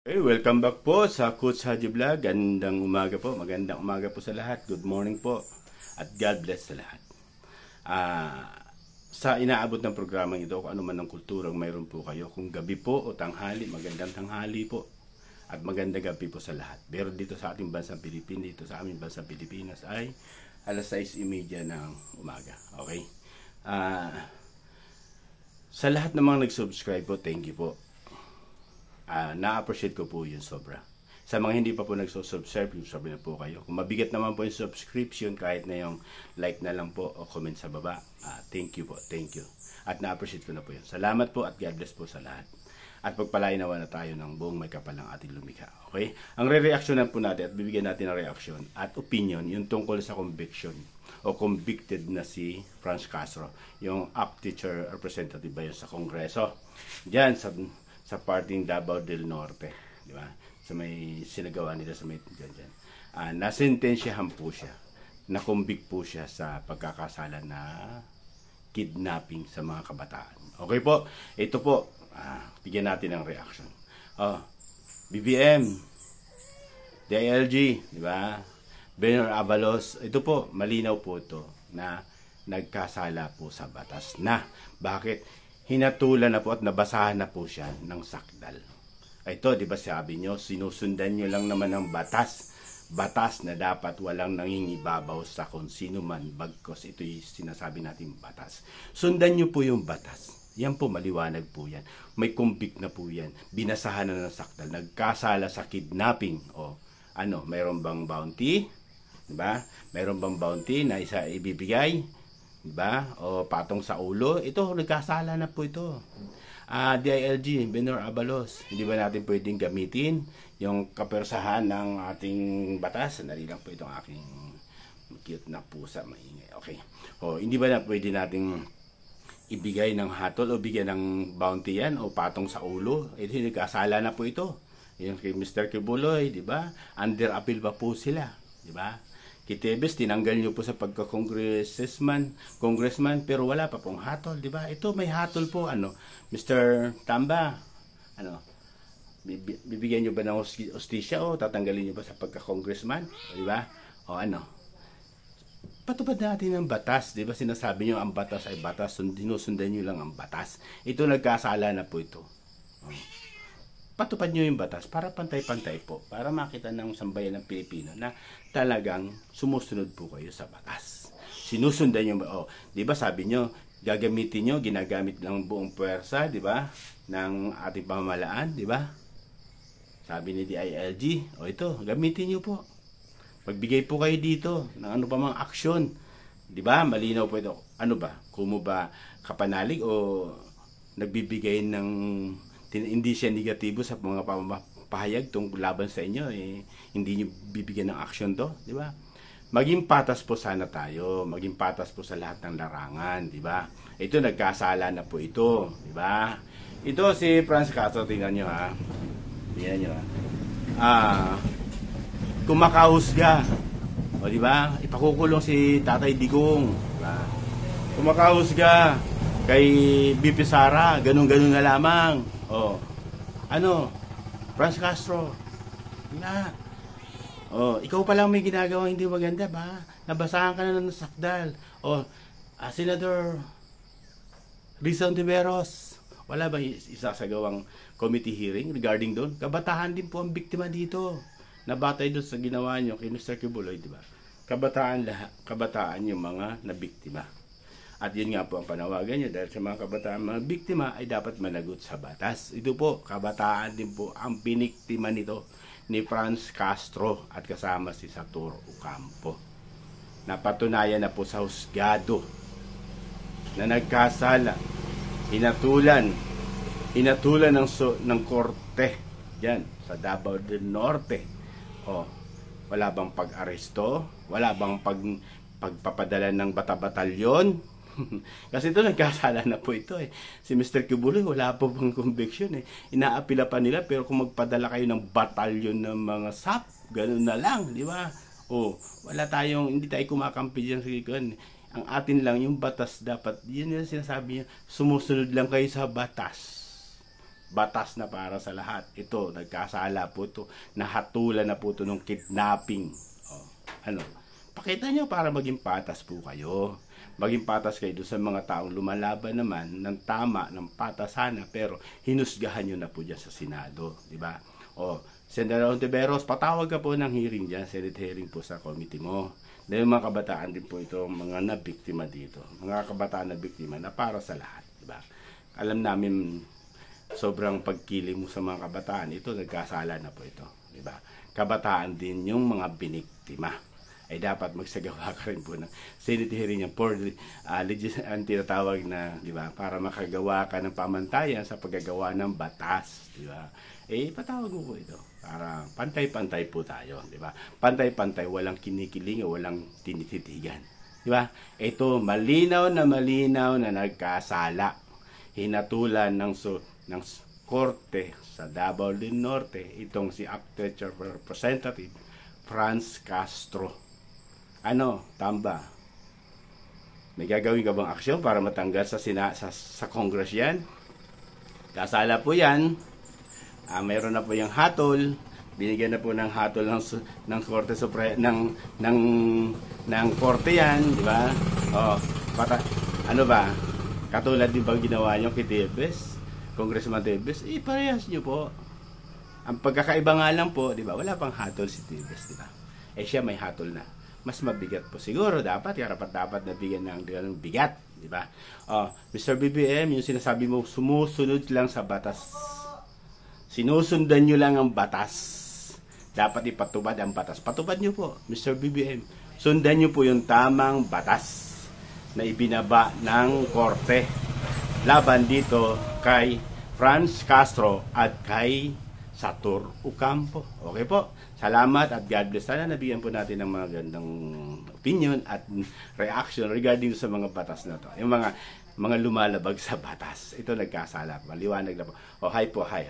Hey, welcome back po sa Coach Haji Vlog. Gandang umaga po. Magandang umaga po sa lahat. Good morning po. At God bless sa lahat. Sa inaabot ng programang ito, kung ano man ang kulturang mayroon po kayo, kung gabi po o tanghali, magandang tanghali po. At magandang gabi po sa lahat. Pero dito sa ating bansang Pilipinas, dito sa aming bansang Pilipinas ay alas 6:30 ng umaga. Okay? Sa lahat ng mga nag-subscribe po, thank you po. Na-appreciate ko po yun sobra. Sa mga hindi pa po nagsusubscribe, subscribe na po kayo. Kung mabigat naman po yung subscription, kahit na yung like na lang po o comment sa baba, thank you po, thank you. At na-appreciate ko na po yun. Salamat po at God bless po sa lahat. At pagpalain nawa na tayo ng buong may kapal ng ating lumikha. Okay? Ang re-reactionan po natin at bibigyan natin ng reaction at opinion yung tungkol sa conviction o convicted na si Franz Castro, yung ACT teacher representative ba yun sa Kongreso. Diyan sa parting Davao del Norte, di ba? Sa may sinagawa nila sa may diyan. Nasentensyahan po siya. Na-convict po siya sa pagkakasala na kidnapping sa mga kabataan. Okay po, ito po, bigyan natin ng reaction. BBM, DILG, di ba? Benor Abalos, ito po, malinaw po ito na nagkasala po sa batas na. Bakit? Hinatulan na po at nabasahan na po siya ng sakdal. Ito, di ba sabi nyo, sinusundan nyo lang naman ang batas. Batas na dapat walang nangingibabaw sa kung sino man, bagkos ito'y sinasabi natin batas. Sundan nyo po yung batas. Yan po, maliwanag po yan. May convict na po yan. Binasahan na ng sakdal. Nagkasala sa kidnapping. O, mayroon bang bounty? Diba? Mayroon bang bounty na isa ibibigay? Diba? O patong sa ulo. Ito, nagkasala na po ito. DILG, Benor Abalos. Hindi ba natin pwedeng gamitin yung kapersahan ng ating batas? Sandali lang po itong aking cute na pusa, maingay. Okay. Hindi ba na pwede nating ibigay ng hatol o bigyan ng bounty yan o patong sa ulo? Ito, nagkasala na po ito. Yung kay Mr. Kibuloy, di ba? Under appeal pa po sila. Di ba? Kitebes, tinanggal nyo po sa pagka-congressman, pero wala pa pong hatol, di ba? Ito, may hatol po, Mr. Tamba, bibigyan nyo ba ng hostisya o tatanggalin nyo ba sa pagka-congressman? Di ba? Patupad natin ang batas, di ba? Sinasabi nyo ang batas ay batas, sinusundan nyo lang ang batas. Ito, nagkasala na po ito. Patupad nyo yung batas para pantay-pantay po, para makita ng sambayan ng Pilipino na talagang sumusunod po kayo sa batas. Sinusundan nyo, di ba sabi nyo, gagamitin nyo, ginagamit ng buong puwersa, di ba, ng ating pamahalaan, di ba? Sabi ni DILG, ito, gamitin nyo po. Pagbigay po kayo dito ng ano pa mga aksyon, di ba? Malinaw po ito. Ano ba? Kumo ba kapanalig o nagbibigay ng hindi siya negatibo sa mga pahayag tungkol laban sa inyo, hindi niyo bibigyan ng action to, di ba? Maging patas po sana tayo, maging patas po sa lahat ng larangan, di ba? Ito, nagkasala na po ito, di ba? Ito si Franz Castro, tingnan nyo ha. Tingnan nyo ha. Kumakahusga, o di ba? Ipakukulong si Tatay Digong, di ba? Kumakahusga kay BP Sara, ganun-ganun na lamang. Franz Castro. Na. Ikaw pa lang may ginagawa hindi maganda ba? Nabasahan ka na ng sakdal. Senator Rizal Tiveros. Wala ba isasagawang committee hearing regarding doon? Kabataan din po ang biktima dito. Nabatay doon sa ginawa nyo kay Mr. Kibuloy, di ba? Kabataan yung mga nabiktima. At yun nga po ang panawagan nyo dahil sa mga kabataan, mga biktima ay dapat managot sa batas. Ito po, kabataan din po ang biniktima nito ni Franz Castro at kasama si Sator Ocampo. Napatunayan na po sa husgado na nagkasala, hinatulan ng korte dyan sa Davao del Norte. Wala bang pag-aresto? Wala bang pagpapadala ng bata-batalyon? Kasi ito, nagkasala na po ito Si Mr. Kibuloy, wala po pang conviction Inaapila pa nila, pero kung magpadala kayo ng batalyon ng mga SAP, ganun na lang, di ba? Hindi tayo kumakampi dyan sa kikuan. Ang atin lang, yung batas dapat, yun yung sinasabi niya, sumusunod lang kayo sa batas. batas na para sa lahat. Ito, nagkasala po ito, nahatulan na po ito ng kidnapping. Oh, ano, pakita nyo para maging patas po kayo. Maging patas kayo doon sa mga taong lumalaban naman ng tama, ng patas sana, pero hinusgahan nyo na po dyan sa Senado, di ba? O, Senator Ontiveros, patawag ka po ng hearing dyan, Senate hearing po sa committee mo. Dahil mga kabataan din po ito, mga nabiktima dito. Mga kabataan na biktima na para sa lahat, di ba? Alam namin, sobrang pagkiling mo sa mga kabataan, ito, nagkasala na po ito, di ba? Kabataan din yung mga biniktima. Ay dapat magsagawa ka rin po ng Senate hearing yan for ang tinatawag na, di ba, para makagawa ka ng pamantayan sa paggagawa ng batas, di ba? Eh, patawag mo po ito para pantay-pantay po tayo, di ba? Pantay-pantay, walang kinikiling o walang tinititigan, di ba? Ito, malinaw na nagkasala. Hinatulan ng korte sa Davao del Norte, itong si Acting Representative Franz Castro. Ano, tamba? May gagawin ka bang aksyon para matanggal sa Congress yan? Kasala po yan. Mayroon na po yung hatol. Binigyan na po ng hatol ng Korte ng Korte yan, di ba? Oh, ano ba? Katulad din bang ginawa nyo kay Tevez, Congressman Tevez? Parehas nyo po. Ang pagkakaiba nga lang po, di ba? Wala pang hatol si Tevez, di ba? Siya may hatol na. Mas mabigat po siguro dapat na bigyan ng bigat, di ba? Mr. BBM, yung sinasabi mo sumusunod lang sa batas. Sinusundan nyo lang ang batas. Dapat ipatubad ang batas. Patubad nyo po, Mr. BBM. Sundan nyo po yung tamang batas na ibinaba ng korte laban dito kay Franz Castro at kay Satur Ocampo. Okay po. Salamat at God bless. Sana nabigyan po natin ng mga gandang opinion at reaction regarding sa mga batas na to. Yung mga lumalabag sa batas. Ito nagkasala. Maliwanag na po. Hi po. Hi.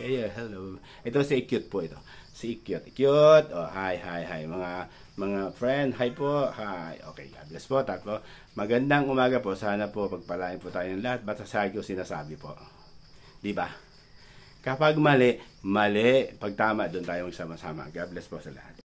Hey, hello. Ito si Cute po ito. Si Cute. Cute. Hi. Mga friend. Hi po. Hi. Okay. God bless po. Tatlo. Magandang umaga po. Sana po pagpalain po tayo ng lahat. Basta sa akin sinasabi po. Diba? Kapag mali. Pag tama, doon tayo magsama-sama. God bless po sa lahat.